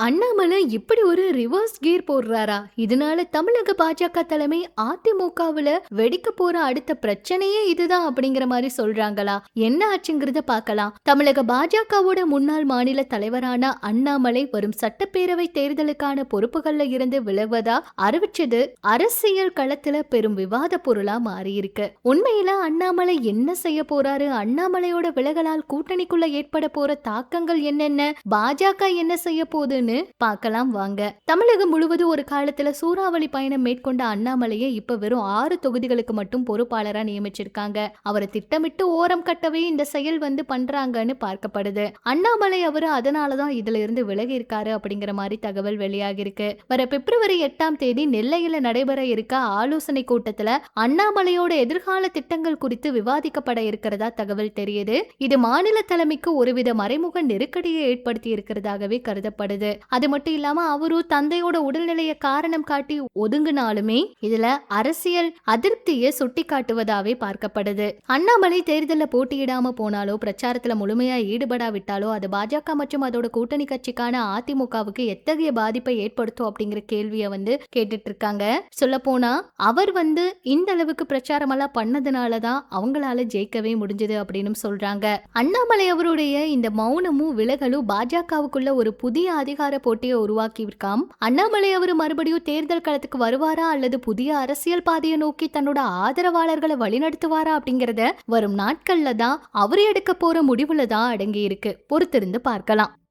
அண்ணாமலை இப்படி ஒரு reverse gear போடுறாரா? இதனால தமிழக பாஜக தலைமை அதிமுகவுல வெடிக்க போற அடுத்த பிரச்சனையே இதுதான் அப்படிங்கிற மாதிரி சொல்றாங்களா? என்ன ஆச்சுங்கிறத பார்க்கலாம். தமிழக பாஜகவோட முன்னாள் மாநில தலைவரான அண்ணாமலை வரும் சட்டப்பேரவை தேர்தலுக்கான பொறுப்புகள்ல இருந்து விலகுவதா அறிவிச்சது அரசியல் களத்துல பெரும் விவாத பொருளா மாறி இருக்கு. உண்மையில அண்ணாமலை என்ன செய்ய போறாரு? அண்ணாமலையோட விலகலால் கூட்டணிக்குள்ள ஏற்பட போற தாக்கங்கள் என்னென்ன? பாஜக என்ன செய்ய போகுதுன்னு பார்க்கலாம் வாங்க. தமிழகம் முழுவதும் ஒரு காலத்துல சூறாவளி பயணம் மேற்கொண்ட அண்ணாமலையை இப்ப வெறும் 6 தொகுதிகளுக்கு மட்டும் பொறுப்பாளரா நியமிச்சிருக்காங்க. அவரை திட்டமிட்டு ஓரம் கட்டவே இந்த செயல் பண்றாங்கன்னு பார்க்கப்படுது. அண்ணாமலை அவரு அதனாலதான் இதுல இருந்து விலகி இருக்காரு அப்படிங்கிற மாதிரி தகவல் வெளியாகி இருக்கு. வர பிப்ரவரி 8ஆம் தேதி நெல்லையில நடைபெற இருக்க ஆலோசனை கூட்டத்துல அண்ணாமலையோட எதிர்கால திட்டங்கள் குறித்து விவாதிக்கப்பட இருக்கிறதா தகவல் தெரியுது. இது மாநில தலைமைக்கு ஒருவித மறைமுக நெருக்கடியை ஏற்படுத்தி இருக்கிறதாகவே கருதப்படுது. அது மட்டும் இல்லாம அவரும் தந்தையோட உடல்நிலையை காரணம் காட்டி ஒதுங்கினாலுமே இதுல அரசியல் அதிருப்தியை சுட்டி காட்டுவதாவே பார்க்கப்படுது. அண்ணாமலை தேர்தலில் போட்டியிடாம போனாலோ பிரச்சாரத்துல முழுமையா ஈடுபடாவிட்டாலோ அது பாஜக மற்றும் அதோட கூட்டணி கட்சிக்கான அதிமுகவுக்கு எத்தகைய பாதிப்பை ஏற்படுத்தும் அப்படிங்கிற கேள்வியை கேட்டுட்டு இருக்காங்க. சொல்ல போனா அவர் இந்த அளவுக்கு பிரச்சாரம் எல்லாம் பண்ணதுனாலதான் அவங்களால ஜெயிக்கவே முடிஞ்சது அப்படின்னு சொல்றாங்க. அண்ணாமலை அவருடைய இந்த மௌனமும் விலகலும் பாஜகவுக்குள்ள ஒரு புதிய அதிகார போட்டியை உருவாக்கி இருக்காம். அண்ணாமலை அவர் மறுபடியும் தேர்தல் களத்துக்கு வருவாரா அல்லது புதிய அரசியல் பாதையை நோக்கி தன்னோட ஆதரவாளர்களை வழிநடத்துவாரா அப்படிங்கறத வரும் நாட்கள்ல தான் அவர் எடுக்க போற முடிவுல தான் அடங்கி இருக்கு. பொறுத்திருந்து பார்க்கலாம்.